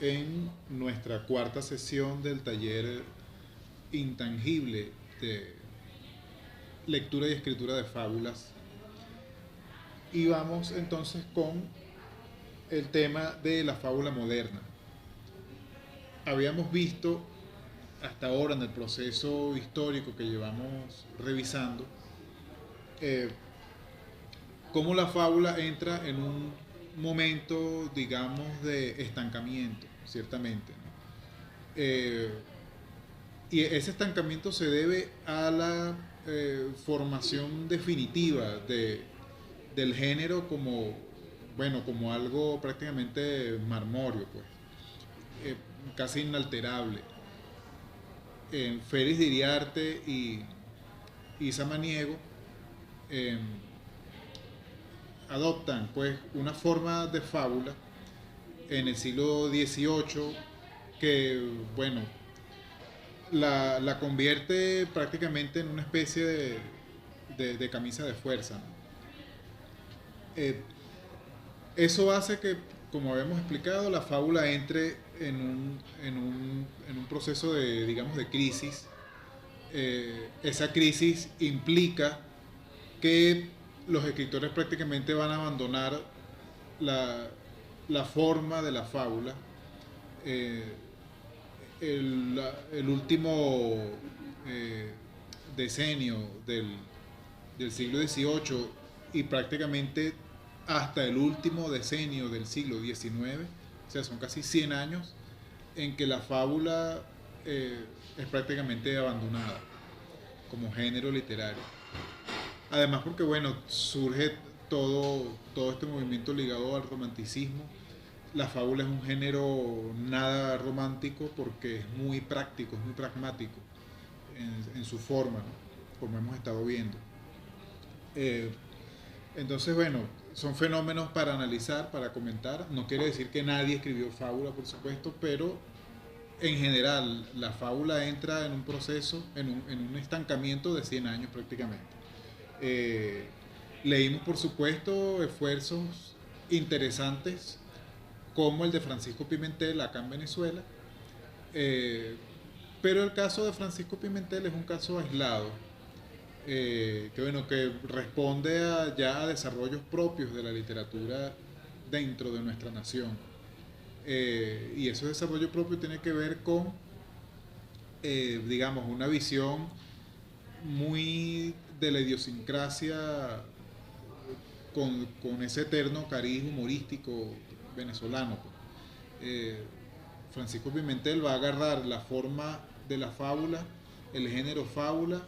en nuestra cuarta sesión del taller intangible de lectura y escritura de fábulas. Y vamos entonces con el tema de la fábula moderna. Habíamos visto hasta ahora en el proceso histórico que llevamos revisando eh, cómo la fábula entra en un momento, digamos, de estancamiento, ciertamente, ¿no? Y ese estancamiento se debe a la formación definitiva del género como, bueno, como algo prácticamente marmóreo, pues, eh, casi inalterable. Félix de Iriarte y Samaniego eh, adoptan pues una forma de fábula en el siglo XVIII que, bueno, la convierte prácticamente en una especie de camisa de fuerza, ¿no? Eh, Eso hace que, como habíamos explicado, la fábula entre en un proceso de, digamos, de crisis. Esa crisis implica que los escritores prácticamente van a abandonar la, la forma de la fábula. Eh, el último eh, decenio del siglo XVIII y prácticamente hasta el último decenio del siglo XIX, o sea, son casi 100 años en que la fábula es prácticamente abandonada como género literario. Además porque, bueno, surge todo este movimiento ligado al romanticismo. La fábula es un género nada romántico porque es muy práctico, es muy pragmático en su forma, ¿no? Como hemos estado viendo. Eh, entonces, bueno, son fenómenos para analizar, para comentar. No quiere decir que nadie escribió fábula, por supuesto, pero en general la fábula entra en un proceso, en un estancamiento de 100 años prácticamente. Eh, Leímos, por supuesto, esfuerzos interesantes como el de Francisco Pimentel acá en Venezuela, eh, pero el caso de Francisco Pimentel es un caso aislado, que bueno, que responde ya a desarrollos propios de la literatura dentro de nuestra nación. Y ese desarrollo propio tiene que ver con, digamos, una visión muy de la idiosincrasia con ese eterno cariz humorístico venezolano, pues. Francisco Pimentel va a agarrar la forma de la fábula, el género fábula,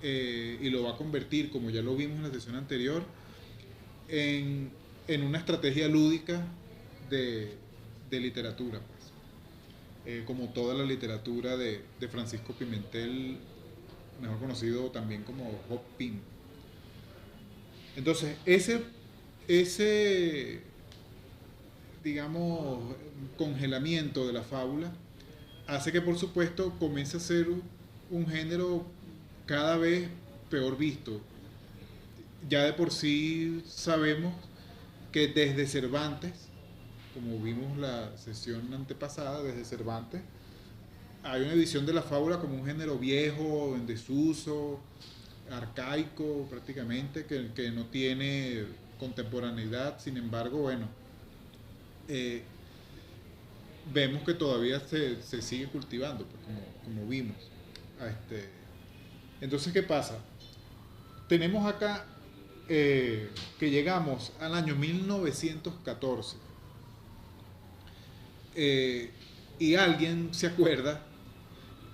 y lo va a convertir, como ya lo vimos en la sesión anterior, en, en una estrategia lúdica de literatura, pues. Como toda la literatura de Francisco Pimentel, mejor conocido también como Hop Pym. Entonces, ese, digamos, congelamiento de la fábula hace que, por supuesto, comience a ser un género cada vez peor visto. Ya de por sí sabemos que desde Cervantes, como vimos la sesión antepasada, desde Cervantes, hay una visión de la fábula como un género viejo, en desuso, arcaico prácticamente, que no tiene contemporaneidad. Sin embargo, bueno, eh, vemos que todavía se sigue cultivando, pues, como vimos. Entonces, ¿qué pasa? Tenemos acá que llegamos al año 1914, y alguien se acuerda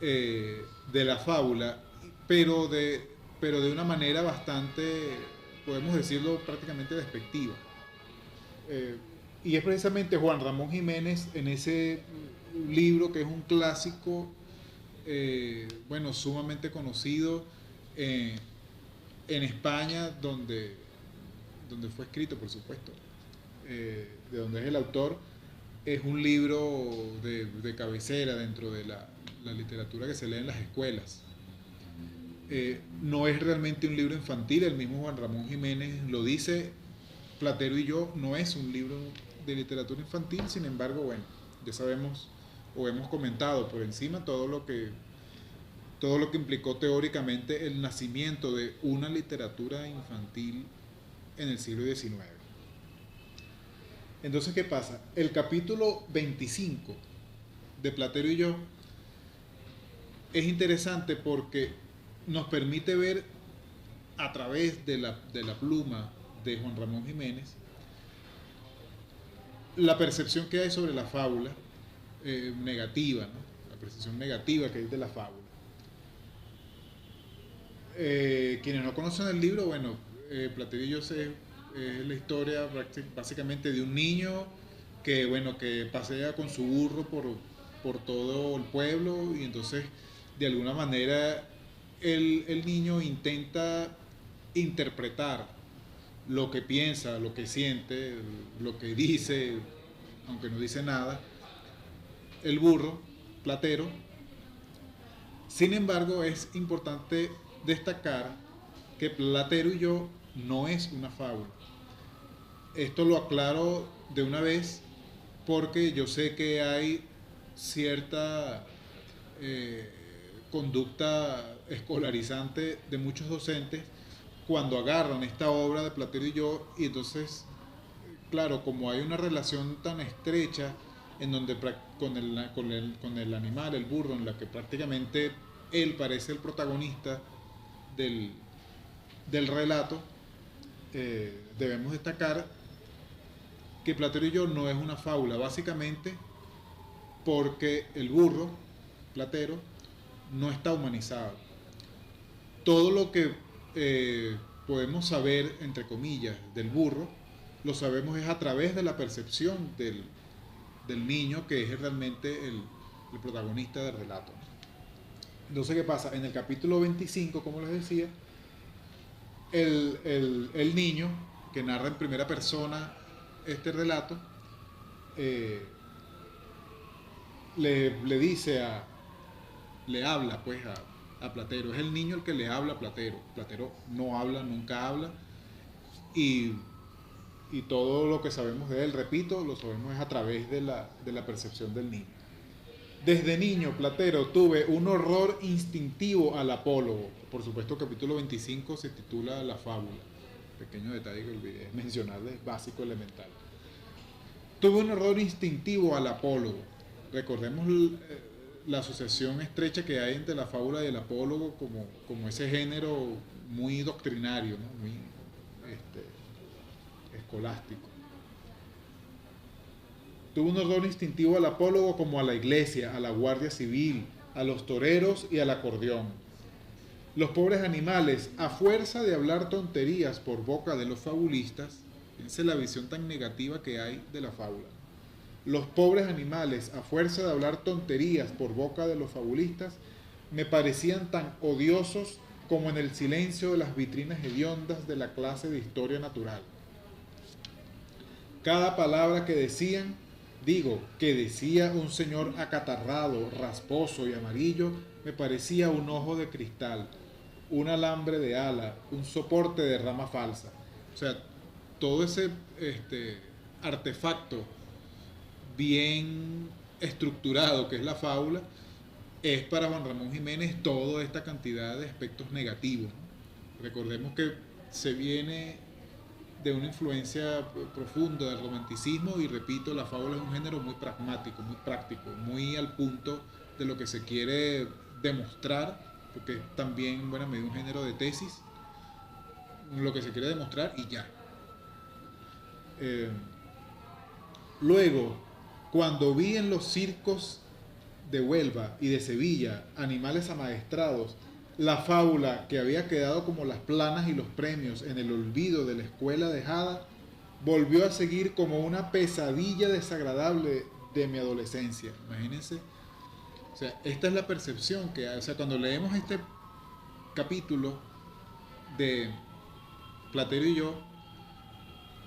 de la fábula, pero pero de una manera bastante, podemos decirlo, prácticamente despectiva. Eh, y es precisamente Juan Ramón Jiménez en ese libro que es un clásico, bueno, sumamente conocido eh, en España, donde fue escrito, por supuesto, de donde es el autor. Es un libro de cabecera dentro de la literatura que se lee en las escuelas. No es realmente un libro infantil, el mismo Juan Ramón Jiménez lo dice, Platero y yo, no es un libro de literatura infantil. Sin embargo, bueno, ya sabemos o hemos comentado por encima todo lo que implicó teóricamente el nacimiento de una literatura infantil en el siglo XIX. Entonces, ¿qué pasa? El capítulo 25 de Platero y yo es interesante porque nos permite ver a través de la pluma de Juan Ramón Jiménez la percepción que hay sobre la fábula negativa, ¿no? La percepción negativa que hay de la fábula. Quienes no conocen el libro, bueno, Platero y yo es la historia básicamente de un niño que, bueno, que pasea con su burro por todo el pueblo y entonces de alguna manera el niño intenta interpretar lo que piensa, lo que siente, lo que dice, aunque no dice nada, el burro, Platero. Sin embargo, es importante destacar que Platero y yo no es una fábula. Esto lo aclaro de una vez porque yo sé que hay cierta conducta escolarizante de muchos docentes cuando agarran esta obra de Platero y yo y entonces, claro, como hay una relación tan estrecha en donde con el animal, el burro, en la que prácticamente él parece el protagonista del, del relato, debemos destacar que Platero y yo no es una fábula, básicamente porque el burro, Platero, no está humanizado. Todo lo que podemos saber, entre comillas, del burro, lo sabemos es a través de la percepción del niño, que es realmente el protagonista del relato. Entonces, ¿qué pasa? En el capítulo 25, como les decía, el niño que narra en primera persona este relato le dice le habla pues a Platero. Es el niño el que le habla a Platero. Platero no habla, nunca habla. Y todo lo que sabemos de él, repito, lo sabemos es a través de la percepción del niño. Desde niño, Platero, tuve un horror instintivo al apólogo. Por supuesto, capítulo 25 se titula La fábula. Pequeño detalle que olvidé mencionarles, básico, elemental. Tuve un horror instintivo al apólogo. Recordemos la asociación estrecha que hay entre la fábula y el apólogo como ese género muy doctrinario, ¿no? Muy escolástico. Tuvo un horror instintivo al apólogo como a la iglesia, a la guardia civil, a los toreros y al acordeón. Los pobres animales, a fuerza de hablar tonterías por boca de los fabulistas, fíjense la visión tan negativa que hay de la fábula. Los pobres animales, a fuerza de hablar tonterías por boca de los fabulistas, me parecían tan odiosos como en el silencio de las vitrinas hediondas de la clase de historia natural. Cada palabra que decían, que decía un señor acatarrado, rasposo y amarillo, me parecía un ojo de cristal, un alambre de ala, un soporte de rama falsa. O sea, todo ese artefacto bien estructurado que es la fábula, es para Juan Ramón Jiménez toda esta cantidad de aspectos negativos, ¿no? Recordemos que se viene de una influencia profunda del romanticismo y repito, la fábula es un género muy pragmático, muy práctico, muy al punto de lo que se quiere demostrar, porque es también en buena medida un género de tesis, lo que se quiere demostrar y ya. Luego, cuando vi en los circos de Huelva y de Sevilla animales amaestrados, la fábula que había quedado como las planas y los premios en el olvido de la escuela dejada, volvió a seguir como una pesadilla desagradable de mi adolescencia. Imagínense. O sea, esta es la percepción que hay. O sea, cuando leemos este capítulo de Platero y yo,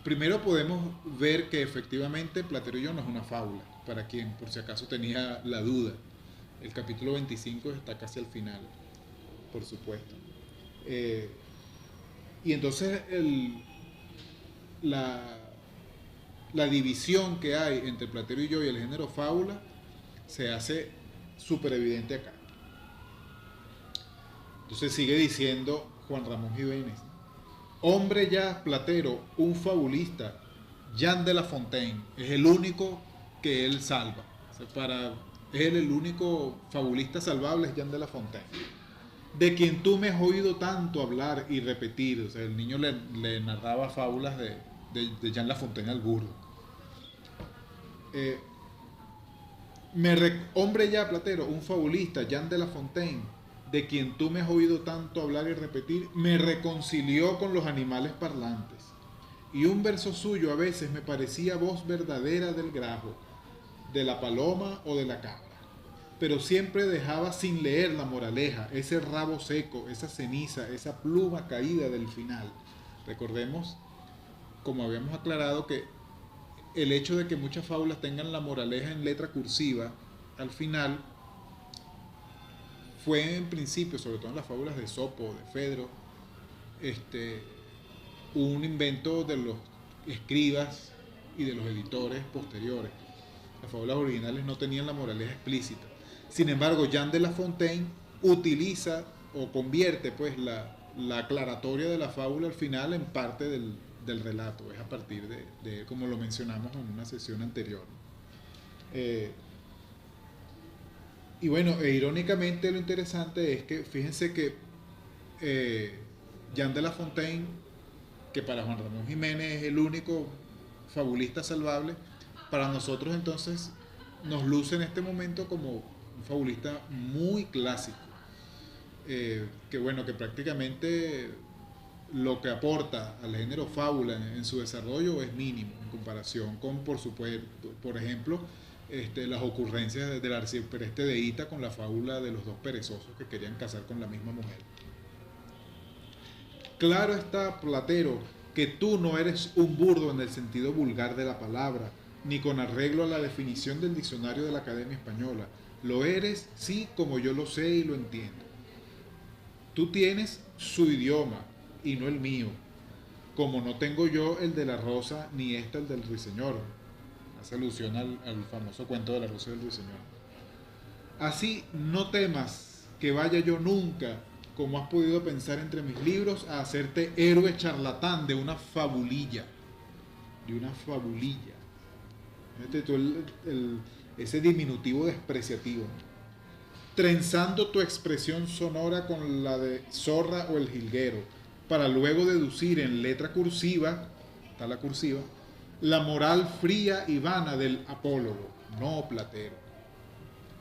primero podemos ver que efectivamente Platero y yo no es una fábula, para quien por si acaso tenía la duda. El capítulo 25 está casi al final, por supuesto. Y entonces la la división que hay entre Platero y yo y el género fábula se hace súper evidente acá. Entonces sigue diciendo Juan Ramón Jiménez: hombre ya, Platero, un fabulista, Jean de La Fontaine, es el único que él salva. O sea, para él el único fabulista salvable es Jean de La Fontaine, de quien tú me has oído tanto hablar y repetir. O sea, el niño le narraba fábulas de Jean La Fontaine al burro. Hombre ya, Platero, un fabulista, Jean de La Fontaine, de quien tú me has oído tanto hablar y repetir, me reconcilió con los animales parlantes. Y un verso suyo a veces me parecía voz verdadera del grajo, de la paloma o de la cabra. Pero siempre dejaba sin leer la moraleja, ese rabo seco, esa ceniza, esa pluma caída del final. Recordemos, como habíamos aclarado, que el hecho de que muchas fábulas tengan la moraleja en letra cursiva al final fue en principio, sobre todo en las fábulas de Esopo, de Fedro, un invento de los escribas y de los editores posteriores. Las fábulas originales no tenían la moraleja explícita. Sin embargo, Jean de La Fontaine utiliza o convierte pues la aclaratoria de la fábula al final en parte del relato. Es a partir de como lo mencionamos en una sesión anterior. Y bueno, irónicamente lo interesante es que fíjense que Jean de La Fontaine, que para Juan Ramón Jiménez es el único fabulista salvable, para nosotros entonces nos luce en este momento como un fabulista muy clásico, que bueno, que prácticamente lo que aporta al género fábula en su desarrollo es mínimo en comparación con, por supuesto, por ejemplo, las ocurrencias del arcipreste de Hita con la fábula de los dos perezosos que querían casar con la misma mujer. Claro está, Platero, que tú no eres un burdo en el sentido vulgar de la palabra, ni con arreglo a la definición del diccionario de la Academia Española. Lo eres, sí, como yo lo sé y lo entiendo. Tú tienes su idioma y no el mío, como no tengo yo el de la rosa ni el del ruiseñor. Hace alusión al famoso cuento de la rosa y el ruiseñor. Así no temas que vaya yo nunca, como has podido pensar entre mis libros, a hacerte héroe charlatán de una fabulilla. De una fabulilla. Ese diminutivo despreciativo. Trenzando tu expresión sonora con la de zorra o el jilguero, para luego deducir en letra cursiva, está la cursiva, la moral fría y vana del apólogo, no Platero.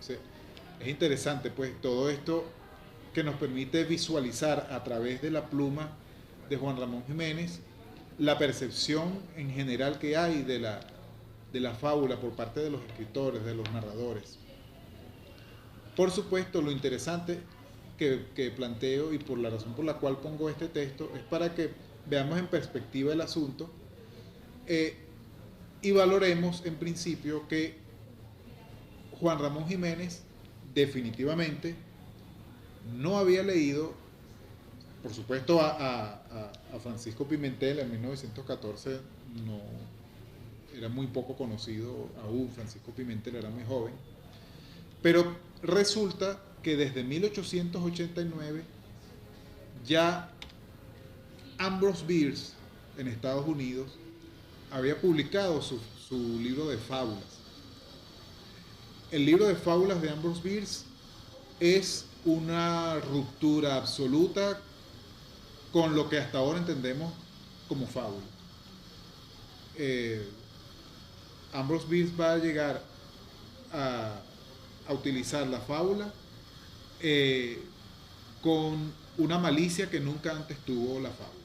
O sea, es interesante pues todo esto que nos permite visualizar a través de la pluma de Juan Ramón Jiménez la percepción en general que hay de la fábula por parte de los escritores, de los narradores. Por supuesto, lo interesante que planteo y por la razón por la cual pongo este texto es para que veamos en perspectiva el asunto y valoremos en principio que Juan Ramón Jiménez definitivamente no había leído, por supuesto, a Francisco Pimentel en 1914, no, era muy poco conocido aún, Francisco Pimentel era muy joven, pero resulta que desde 1889 ya Ambrose Bierce en Estados Unidos había publicado su libro de fábulas. El libro de fábulas de Ambrose Bierce es una ruptura absoluta con lo que hasta ahora entendemos como fábula. Ambrose Bierce va a llegar a utilizar la fábula con una malicia que nunca antes tuvo la fábula.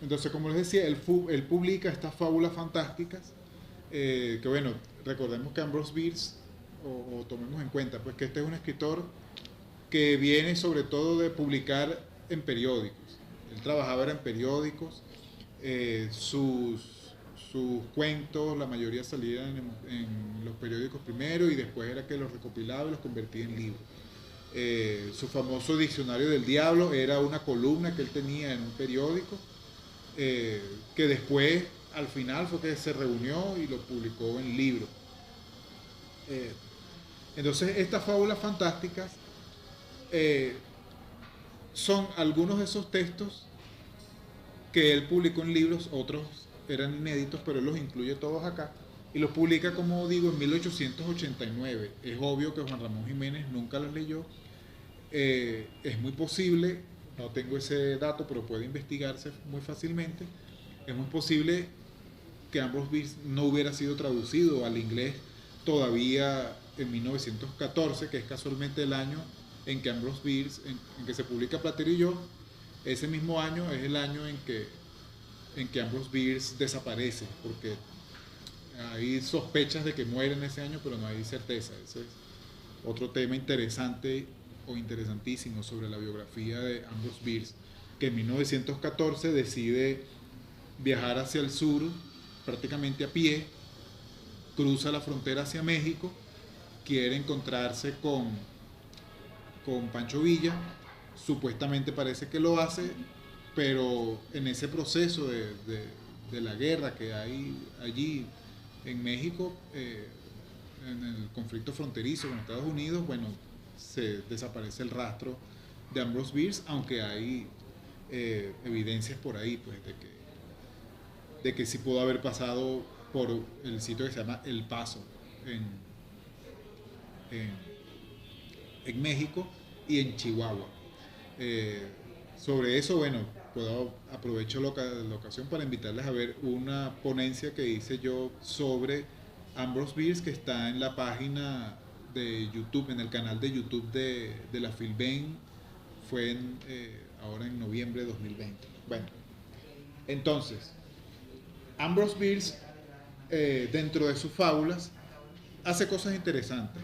Entonces, como les decía, él publica estas fábulas fantásticas, que bueno, recordemos que Ambrose Bierce, o tomemos en cuenta, pues que este es un escritor que viene sobre todo de publicar en periódicos. Él trabajaba en periódicos, sus cuentos, la mayoría salían en los periódicos primero y después era que los recopilaba y los convertía en libros. Su famoso Diccionario del Diablo era una columna que él tenía en un periódico, que después al final fue que se reunió y lo publicó en libro. Eh, entonces, estas fábulas fantásticas eh, son algunos de esos textos que él publicó en libros, otros eran inéditos, pero él los incluye todos acá y los publica, como digo, en 1889. Es obvio que Juan Ramón Jiménez nunca los leyó. Es muy posible, no tengo ese dato, pero puede investigarse muy fácilmente. Es muy posible que Ambrose Bierce no hubiera sido traducido al inglés todavía en 1914, que es casualmente el año en que Ambrose Bierce, en que se publica Platero y yo. Ese mismo año es el año en que Ambrose Bierce desaparece, porque hay sospechas de que muere en ese año, pero no hay certeza. Ese es otro tema interesante o interesantísimo sobre la biografía de Ambrose Bierce, que en 1914 decide viajar hacia el sur prácticamente a pie, cruza la frontera hacia México, quiere encontrarse con Pancho Villa, supuestamente parece que lo hace, pero en ese proceso de la guerra que hay allí en México, en el conflicto fronterizo con Estados Unidos, bueno, se desaparece el rastro de Ambrose Bierce, aunque hay evidencias por ahí, pues, de que sí pudo haber pasado por el sitio que se llama El Paso en, en México y en Chihuahua. Sobre eso, bueno, aprovecho la ocasión para invitarles a ver una ponencia que hice yo sobre Ambrose Bierce, que está en la página de YouTube, en el canal de YouTube de la Filben. Fue ahora en noviembre de 2020. Bueno, entonces, Ambrose Bierce, dentro de sus fábulas, hace cosas interesantes,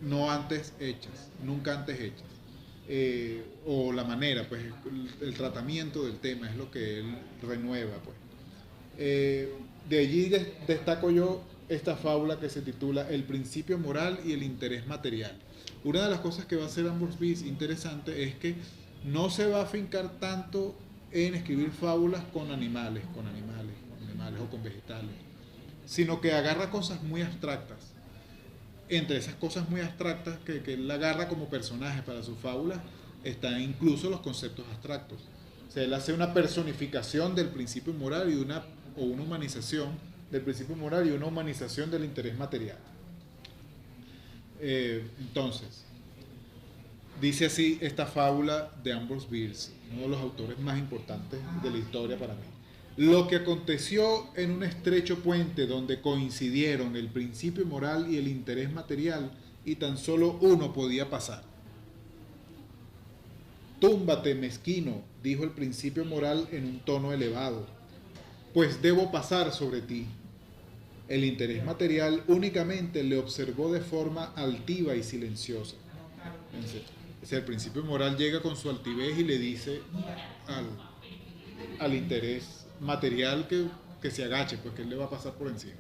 no antes hechas, nunca antes hechas. O la manera, pues el tratamiento del tema es lo que él renueva, pues. De allí destaco yo esta fábula que se titula El principio moral y el interés material. Una de las cosas que va a hacer Ambrose Bierce interesante es que no se va a afincar tanto en escribir fábulas con animales o con vegetales, sino que agarra cosas muy abstractas. Entre esas cosas muy abstractas que él agarra como personaje para sus fábulas están incluso los conceptos abstractos. O sea, él hace una personificación del principio moral o una humanización del principio moral y una humanización del interés material. Entonces, dice así esta fábula de Ambrose Bierce, uno de los autores más importantes de la historia para mí. Lo que aconteció en un estrecho puente donde coincidieron el principio moral y el interés material y tan solo uno podía pasar. Túmbate, mezquino, dijo el principio moral en un tono elevado, pues debo pasar sobre ti. El interés material únicamente le observó de forma altiva y silenciosa. El principio moral llega con su altivez y le dice al interés material que se agache, pues que él le va a pasar por encima.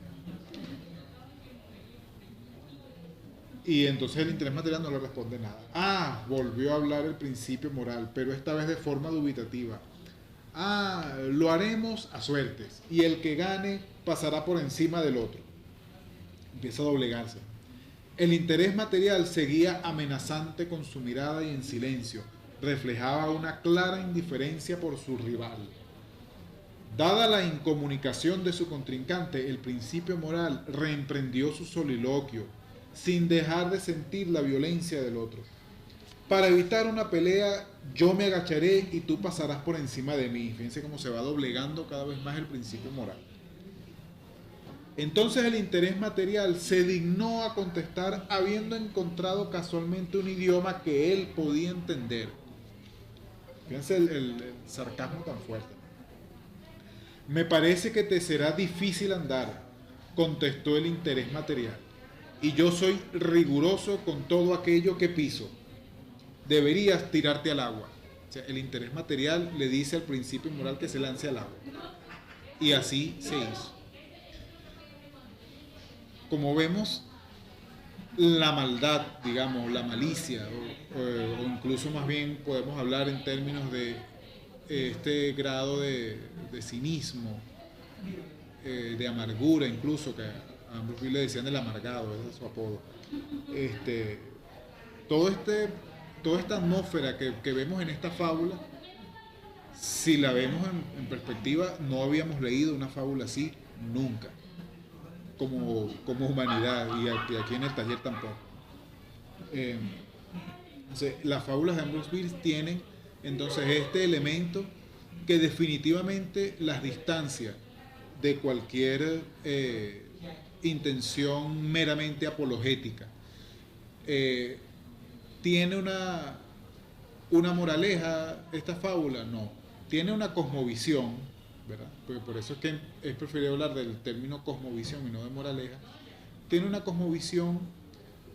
Y entonces el interés material no le responde nada. Volvió a hablar el principio moral, pero esta vez de forma dubitativa. Lo haremos a suertes, y el que gane pasará por encima del otro. Empieza a doblegarse. El interés material seguía amenazante con su mirada y en silencio reflejaba una clara indiferencia por su rival. Dada la incomunicación de su contrincante, el principio moral reemprendió su soliloquio, sin dejar de sentir la violencia del otro. Para evitar una pelea, yo me agacharé y tú pasarás por encima de mí. Fíjense cómo se va doblegando cada vez más el principio moral. Entonces el interés material se dignó a contestar habiendo encontrado casualmente un idioma que él podía entender. Fíjense el sarcasmo tan fuerte. Me parece que te será difícil andar, contestó el interés material, y yo soy riguroso con todo aquello que piso. Deberías tirarte al agua. O sea, el interés material le dice al principio moral que se lance al agua. Y así se hizo. Como vemos, la maldad, digamos, la malicia, o incluso más bien podemos hablar en términos de este grado de cinismo de amargura incluso, que a Ambrose Bierce le decían el amargado, ese es su apodo. Este, todo este, toda esta atmósfera que vemos en esta fábula, si la vemos en perspectiva, no habíamos leído una fábula así nunca, como humanidad, y aquí en el taller tampoco. Entonces, las fábulas de Ambrose Bierce tienen entonces este elemento que definitivamente las distancia de cualquier intención meramente apologética. ¿Tiene una moraleja esta fábula? No. Tiene una cosmovisión, ¿verdad? Porque por eso es que es preferible hablar del término cosmovisión y no de moraleja. Tiene una cosmovisión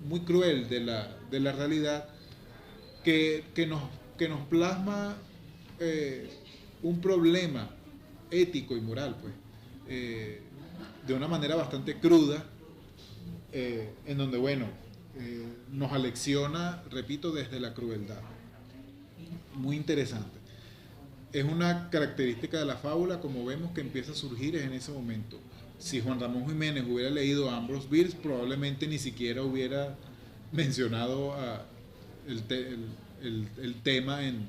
muy cruel de la realidad que nos plasma un problema ético y moral, pues, de una manera bastante cruda, en donde, bueno, nos alecciona, repito, desde la crueldad. Muy interesante. Es una característica de la fábula, como vemos, que empieza a surgir en ese momento. Si Juan Ramón Jiménez hubiera leído a Ambrose Bierce, probablemente ni siquiera hubiera mencionado el tema en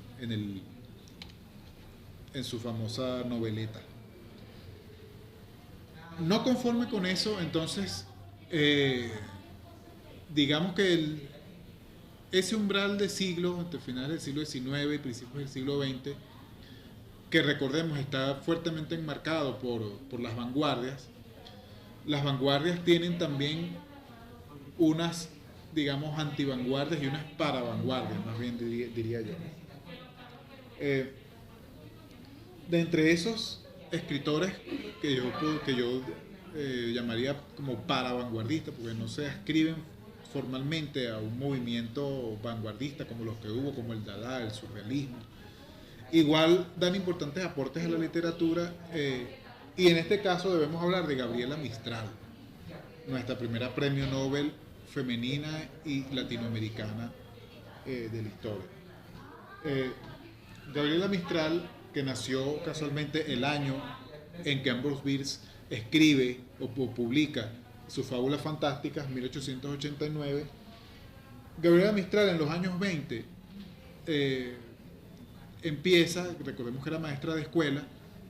su famosa noveleta. No conforme con eso, entonces, digamos que ese umbral de siglos, entre finales del siglo XIX y principios del siglo XX, que recordemos está fuertemente enmarcado por las vanguardias. Las vanguardias tienen también unas, digamos, antivanguardias y unas paravanguardias, más bien diría yo. De entre esos escritores que yo llamaría como paravanguardistas, porque no se ascriben formalmente a un movimiento vanguardista como los que hubo, como el Dada, el surrealismo, igual dan importantes aportes a la literatura, y en este caso debemos hablar de Gabriela Mistral, nuestra primera premio Nobel femenina y latinoamericana de la historia. Gabriela Mistral, que nació casualmente el año en que Ambrose Bierce escribe o publica sus fábulas fantásticas, 1889, Gabriela Mistral en los años 20 empieza, recordemos que era maestra de escuela,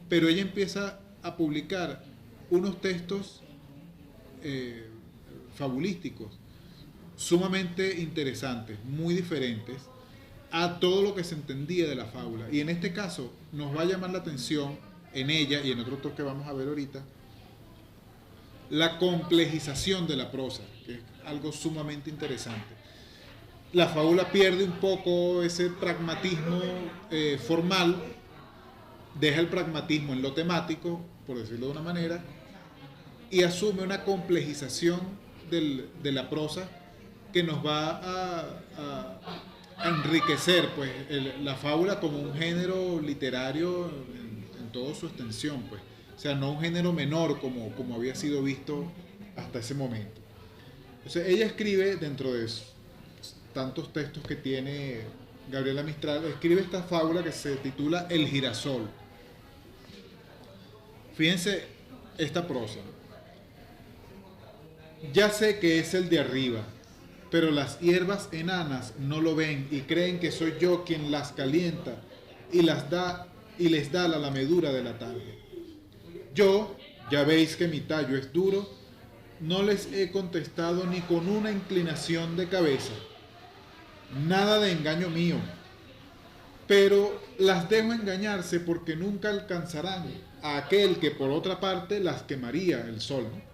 pero ella empieza a publicar unos textos fabulísticos sumamente interesantes, muy diferentes a todo lo que se entendía de la fábula. Y en este caso nos va a llamar la atención en ella y en otro autor que vamos a ver ahorita, la complejización de la prosa, que es algo sumamente interesante. La fábula pierde un poco ese pragmatismo formal, deja el pragmatismo en lo temático, por decirlo de una manera, y asume una complejización de la prosa que nos va a enriquecer, pues, la fábula como un género literario en toda su extensión, pues. O sea, no un género menor como había sido visto hasta ese momento. Entonces, ella escribe, dentro de tantos textos que tiene Gabriela Mistral, escribe esta fábula que se titula El girasol. Fíjense esta prosa. Ya sé que es el de arriba, pero las hierbas enanas no lo ven y creen que soy yo quien las calienta y les da la lamedura de la tarde. Yo, ya veis que mi tallo es duro, no les he contestado ni con una inclinación de cabeza. Nada de engaño mío, pero las dejo engañarse porque nunca alcanzarán a aquel que por otra parte las quemaría el sol, ¿no?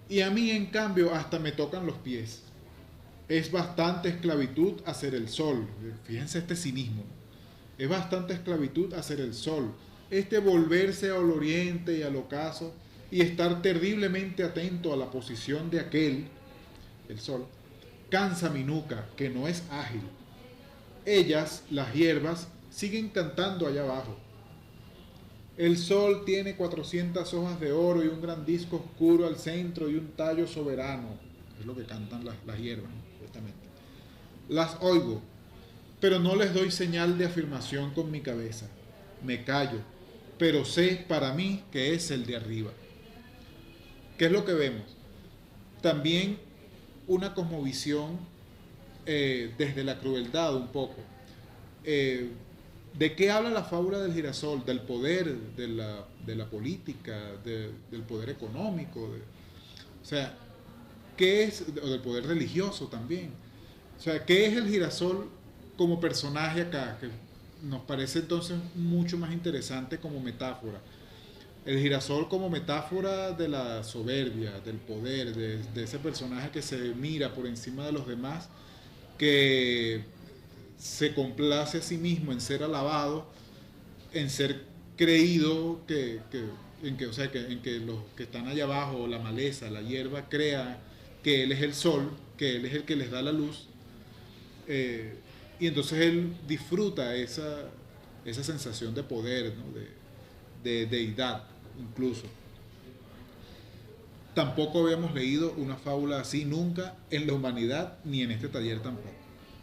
Y a mí en cambio hasta me tocan los pies. Es bastante esclavitud hacer el sol. Fíjense este cinismo. Es bastante esclavitud hacer el sol. Este volverse al oriente y al ocaso y estar terriblemente atento a la posición de aquel, el sol, cansa mi nuca, que no es ágil. Ellas, las hierbas, siguen cantando allá abajo. El sol tiene 400 hojas de oro y un gran disco oscuro al centro y un tallo soberano. Es lo que cantan las hierbas, justamente. Las oigo, pero no les doy señal de afirmación con mi cabeza. Me callo, pero sé para mí que es el de arriba. ¿qué es lo que vemos? También una cosmovisión desde la crueldad un poco. ¿De qué habla la fábula del girasol? Del poder, de la política, del poder económico, o sea, ¿qué es? O del poder religioso también. O sea, ¿qué es el girasol como personaje acá? Que nos parece entonces mucho más interesante como metáfora. El girasol como metáfora de la soberbia, del poder, de ese personaje que se mira por encima de los demás, que se complace a sí mismo en ser alabado, en ser creído, o sea, en que los que están allá abajo, la maleza, la hierba, crea que él es el sol, que él es el que les da la luz, y entonces él disfruta esa sensación de poder, ¿no? De deidad incluso. Tampoco habíamos leído una fábula así nunca en la humanidad, ni en este taller tampoco.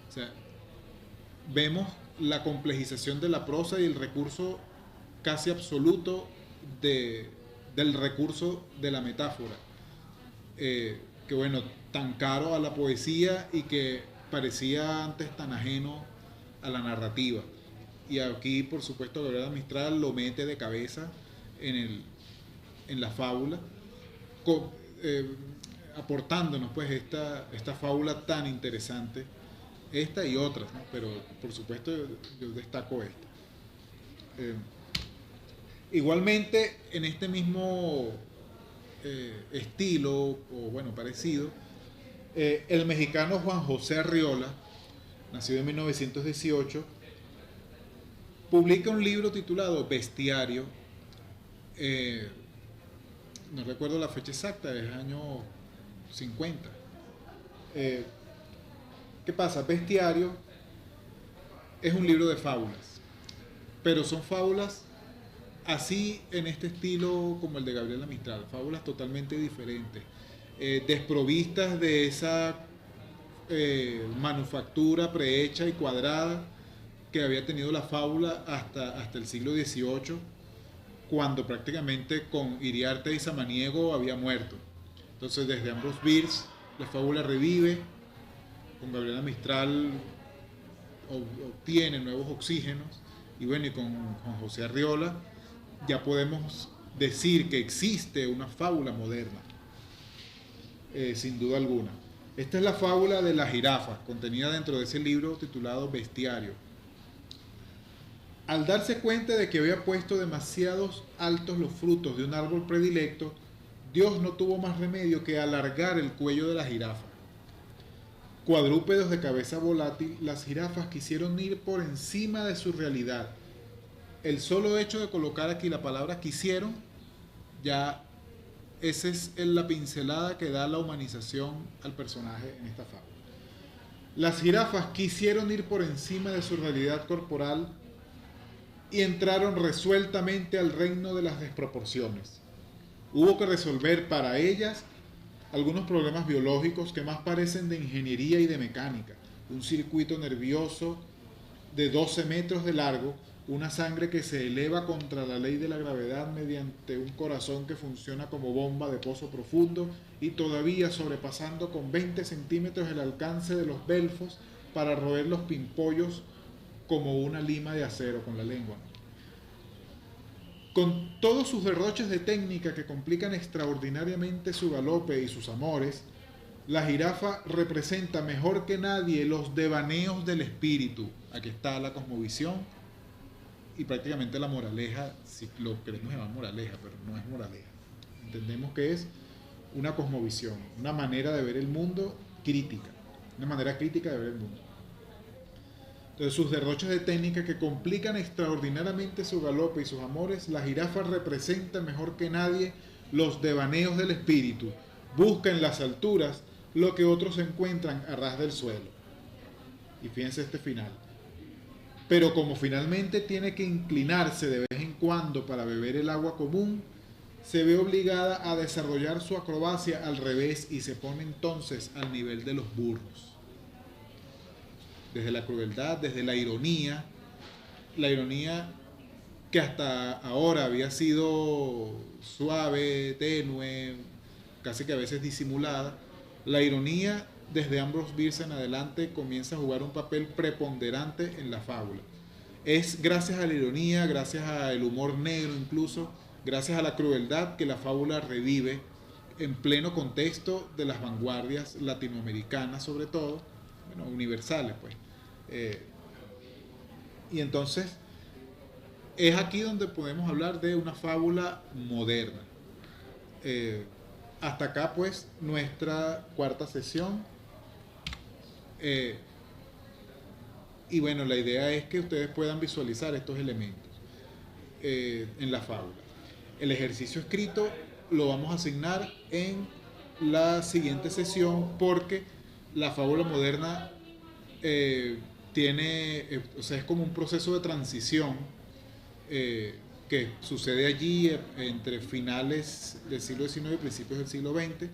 O sea, vemos la complejización de la prosa y el recurso casi absoluto del recurso de la metáfora. Que bueno, tan caro a la poesía y que parecía antes tan ajeno a la narrativa. Y aquí, por supuesto, Gabriela Mistral lo mete de cabeza en la fábula, con, aportándonos pues esta fábula tan interesante, esta y otras, ¿no? Pero por supuesto yo destaco esta. Igualmente, en este mismo estilo, o bueno, parecido, el mexicano Juan José Arriola, nacido en 1918, publica un libro titulado Bestiario. No recuerdo la fecha exacta, es año 50. ¿Qué pasa? Bestiario es un libro de fábulas, pero son fábulas así en este estilo como el de Gabriela Mistral, fábulas totalmente diferentes, desprovistas de esa manufactura prehecha y cuadrada que había tenido la fábula hasta el siglo XVIII, cuando prácticamente con Iriarte y Samaniego había muerto. Entonces desde Ambrose Bierce la fábula revive, con Gabriela Mistral obtiene nuevos oxígenos, y bueno, y con Juan José Arriola ya podemos decir que existe una fábula moderna, sin duda alguna. Esta es la fábula de la jirafa, contenida dentro de ese libro titulado Bestiario. Al darse cuenta de que había puesto demasiados altos los frutos de un árbol predilecto, Dios no tuvo más remedio que alargar el cuello de la jirafa. Cuadrúpedos de cabeza volátil, las jirafas quisieron ir por encima de su realidad. El solo hecho de colocar aquí la palabra quisieron, ya esa es la pincelada que da la humanización al personaje en esta fábula. Las jirafas quisieron ir por encima de su realidad corporal y entraron resueltamente al reino de las desproporciones. Hubo que resolver para ellas algunos problemas biológicos que más parecen de ingeniería y de mecánica. Un circuito nervioso de 12 metros de largo, una sangre que se eleva contra la ley de la gravedad mediante un corazón que funciona como bomba de pozo profundo y todavía sobrepasando con 20 centímetros el alcance de los belfos para roer los pimpollos como una lima de acero con la lengua. Con todos sus derroches de técnica que complican extraordinariamente su galope y sus amores, la jirafa representa mejor que nadie los devaneos del espíritu. Aquí está la cosmovisión y prácticamente la moraleja, si lo queremos llamar moraleja, pero no es moraleja. Entendemos que es una cosmovisión, una manera de ver el mundo crítica, una manera crítica de ver el mundo. Entonces, sus derroches de técnica que complican extraordinariamente su galope y sus amores, la jirafa representa mejor que nadie los devaneos del espíritu. Busca en las alturas lo que otros encuentran a ras del suelo. Y fíjense este final. Pero como finalmente tiene que inclinarse de vez en cuando para beber el agua común, se ve obligada a desarrollar su acrobacia al revés y se pone entonces al nivel de los burros. Desde la crueldad, desde la ironía que hasta ahora había sido suave, tenue, casi que a veces disimulada. La ironía, desde Ambrose Bierce en adelante, comienza a jugar un papel preponderante en la fábula. Es gracias a la ironía, gracias al humor negro incluso, gracias a la crueldad que la fábula revive en pleno contexto de las vanguardias latinoamericanas, sobre todo, bueno, universales, pues. Eh, y entonces es aquí donde podemos hablar de una fábula moderna. Eh, Hasta acá, pues, nuestra cuarta sesión. Eh, y bueno, la idea es que ustedes puedan visualizar estos elementos en la fábula. El ejercicio escrito lo vamos a asignar en la siguiente sesión porque la fábula moderna o sea, es como un proceso de transición que sucede allí entre finales del siglo XIX y principios del siglo XX,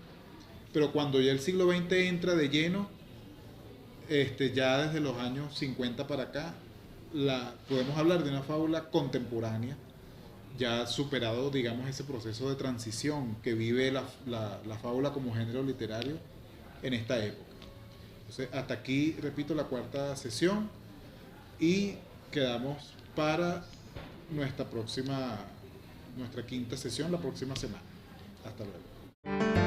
pero cuando ya el siglo XX entra de lleno, ya desde los años 50 para acá, podemos hablar de una fábula contemporánea, ya superado, digamos, ese proceso de transición que vive la fábula como género literario en esta época. Entonces, hasta aquí, repito, la cuarta sesión y quedamos para nuestra quinta sesión la próxima semana. Hasta luego.